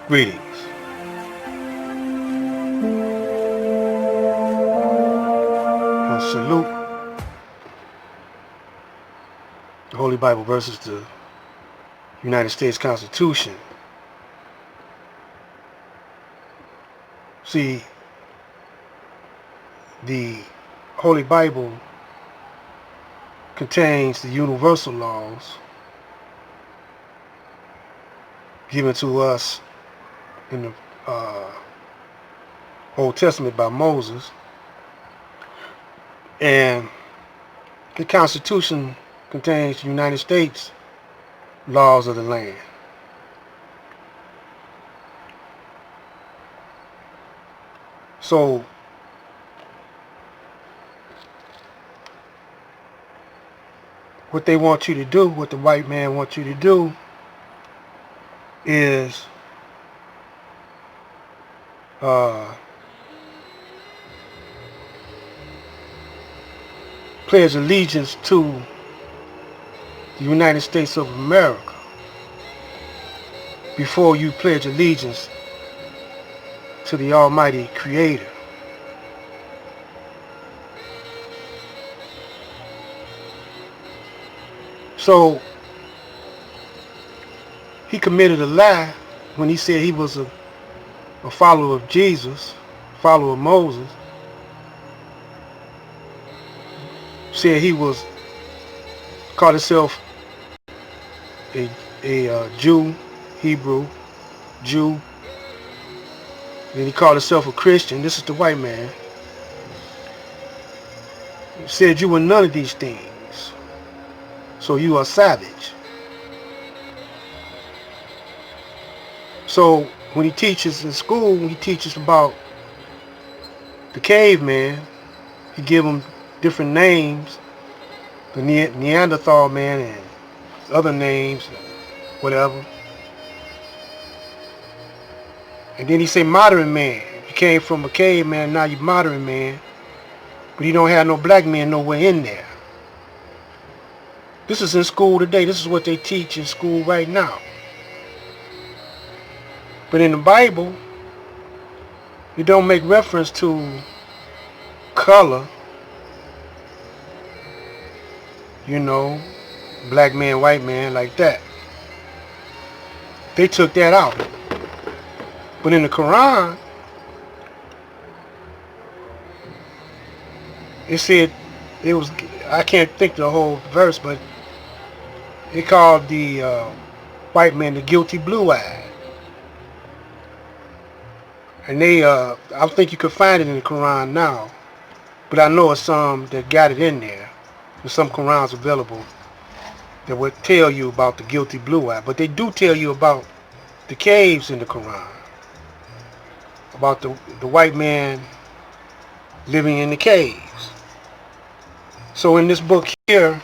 Greetings. I salute the Holy Bible versus the United States Constitution. See, the Holy Bible contains the universal laws given to us in the Old Testament by Moses, and the Constitution contains the United States laws of the land. So what they want you to do, what the white man wants you to do, is pledge allegiance to the United States of America before you pledge allegiance to the Almighty Creator. So he committed a lie when he said he was a follower of Jesus, follower of Moses. Said he was, called himself a Jew, Hebrew, Jew. Then he called himself a Christian. This is the white man. He said you were none of these things. So you are savage. So when he teaches in school, he teaches about the caveman. He give them different names, the Neanderthal man and other names, whatever. And then he say modern man. You came from a caveman, now you're modern man. But he don't have no black man nowhere in there. This is in school today. This is what they teach in school right now. But in the Bible, it don't make reference to color. You know, black man, white man, like that. They took that out. But in the Quran, it said, it was, I can't think the whole verse, but it called the white man the guilty blue-eyed. And they, I think you could find it in the Quran now, but I know it's some that got it in there. There's some Qurans available that would tell you about the guilty blue-eye, but they do tell you about the caves in the Quran, about the white man living in the caves. So in this book here,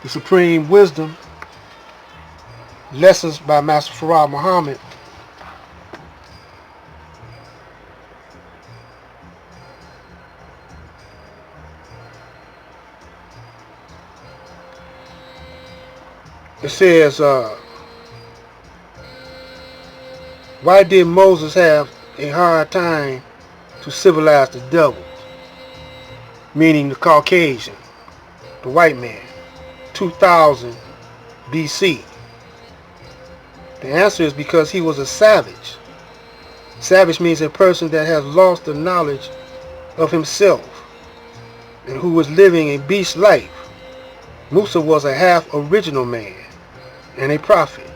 The Supreme Wisdom, Lessons by Master Farad Muhammad, it says, why did Moses have a hard time to civilize the devils, meaning the Caucasian, the white man, 2000 BC? The answer is because he was a savage. Savage means a person that has lost the knowledge of himself and who was living a beast life. Musa was a half original man and a prophet.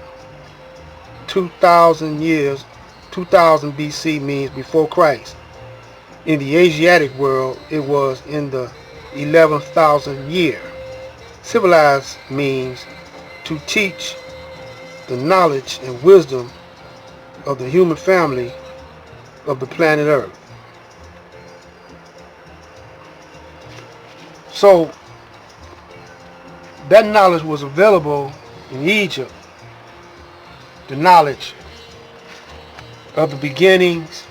2000 years, 2000 BC means before Christ. In the Asiatic world, it was in the 11,000th year. Civilized means to teach the knowledge and wisdom of the human family of the planet Earth. So that knowledge was available in Egypt, the knowledge of the beginnings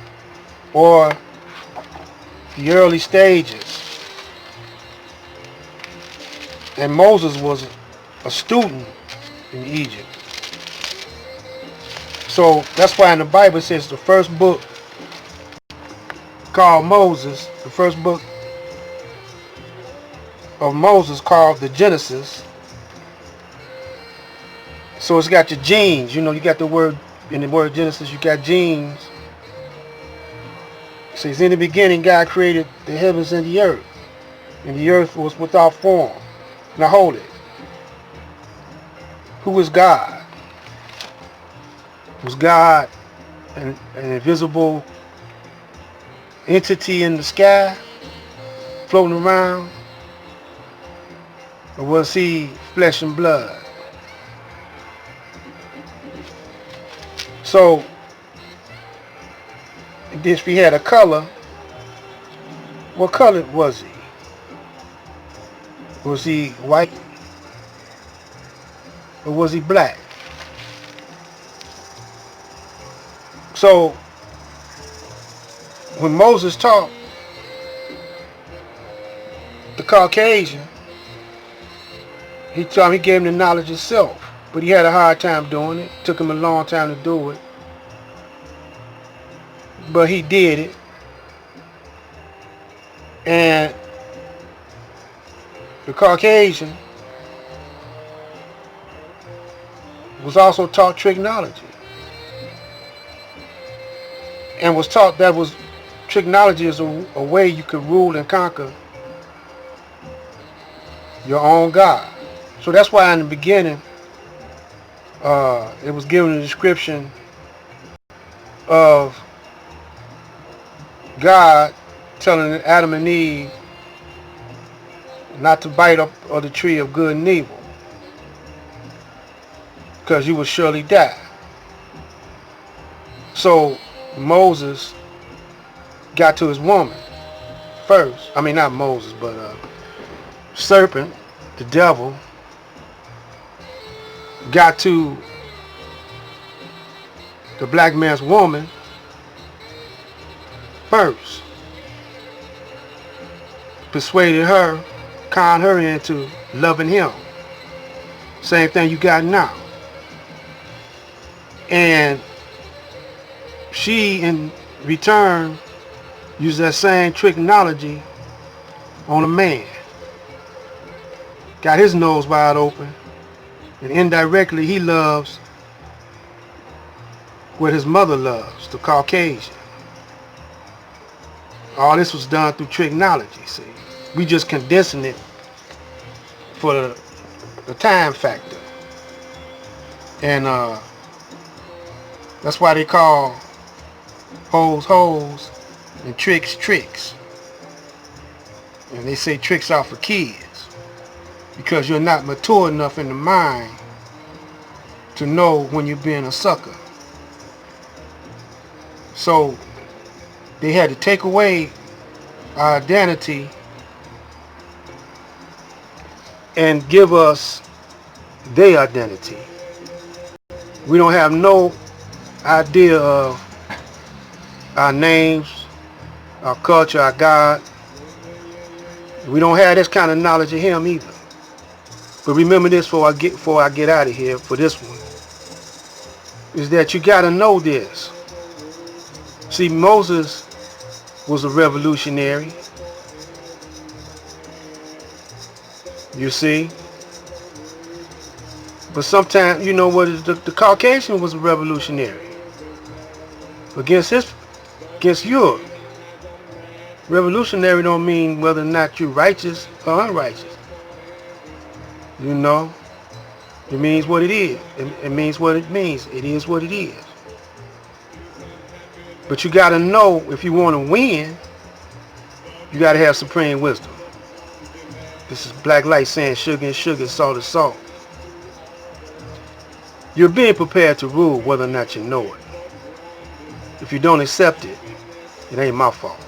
or the early stages. And Moses was a student in Egypt. So that's why in the Bible it says the first book called Moses, the first book of Moses called the Genesis. So it's got your genes. You know, you got the word, in the word Genesis, you got genes. It says, in the beginning God created the heavens and the earth. And the earth was without form. Now hold it. Who is God? Was God an invisible entity in the sky floating around? Or was he flesh and blood? So if he had a color, what color was he? Was he white? Or was he black? So when Moses taught the Caucasian, he gave him the knowledge himself. But he had a hard time doing it. Took him a long time to do it. But he did it. And the Caucasian was also taught trigonometry. And was taught that trigonometry is a way you could rule and conquer your own God. So that's why in the beginning it was given a description of God telling Adam and Eve not to bite up of the tree of good and evil, because you will surely die. So Moses got to his woman first. I mean, not Moses, but serpent, the devil, got to the black man's woman first. Persuaded her, conned her into loving him. Same thing you got now. And she, in return, used that same trigonometry on a man. Got his nose wide open. And indirectly, he loves what his mother loves, the Caucasian. All this was done through trigonometry, see. We just condensing it for the time factor. And that's why they call hoes hoes and tricks tricks. And they say tricks are for kids, because you're not mature enough in the mind to know when you're being a sucker. So they had to take away our identity and give us their identity. We don't have no idea of our names, our culture, our God. We don't have this kind of knowledge of him either. But remember this before I get out of here for this one, is that you got to know this. See, Moses was a revolutionary. You see? But sometimes, you know what, the Caucasian was a revolutionary. Against Europe. Revolutionary don't mean whether or not you're righteous or unrighteous. You know? It means what it is. It means what it means. It is what it is. But you got to know, if you want to win, you got to have supreme wisdom. This is Black Light saying sugar and sugar, salt is salt. You're being prepared to rule whether or not you know it. If you don't accept it, it ain't my fault.